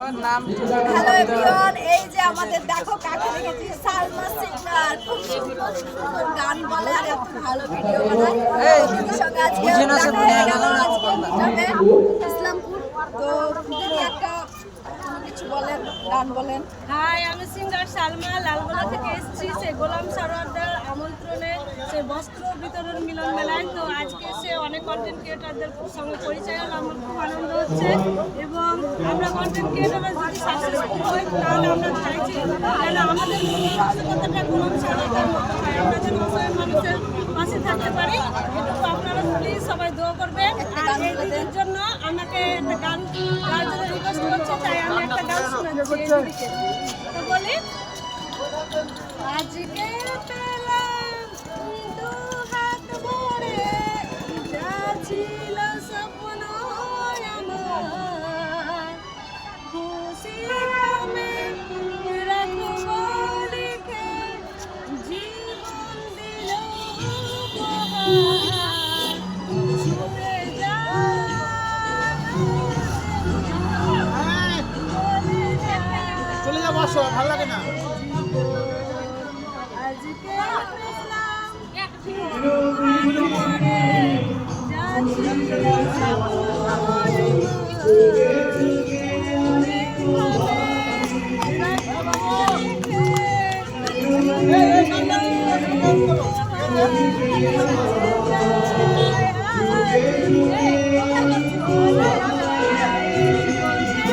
Hello everyone, এই যে আমাদের দেখো কাকে দেখেছি, সালমা সিঙ্গার। খুব সুন্দর সুন্দর গান বলে আর এত ভালো ভিডিও বানায়। ওদের সঙ্গে আজকে দেখা হয়ে গেল। আজকে যাবে ইসলামপুর। তো যদি একটা কিছু বলেন, গান বলেন। হাই, আমি সিঙ্গার সালমা, লালগোলা থেকে এসেছি সে গোলাম সারোয়ারদার আমন্ত্রণে সে বস্ত্র বিতরণ মিলন মেলায়। তো আজকে সে অনেক কন্টেন্ট ক্রিয়েটারদের সঙ্গে পরিচয় হলো, আমার খুব আনন্দ হচ্ছে। এবং আমরা কন্টেন্ট ক্রিয়েটাররা যদি সাকসেসফুল হই তাহলে আমরা চাইছি যেন আমাদের মানসিকতাটা গোলাম সারোয়ারদার মতো হয়, আমরা যেন অসহায় মানুষের পাশে থাকতে পারি। এটুকু আপনারা প্লিজ সবাই দোয়া করবেন। আর এই দিনের জন্য আমাকে একটা গান গাওয়ার জন্য রিকোয়েস্ট করছে, তাই আমি একটা গান শোনাচ্ছি। তো বলি, আজকে পেলাম দু হাত ভরে যা ছিল স্বপ্ন আমার, খুশি আমি রাখব লিখে জীবন দিল উপহার, ছুঁয়ে যা চলে যা বসো, ভালো লাগে না।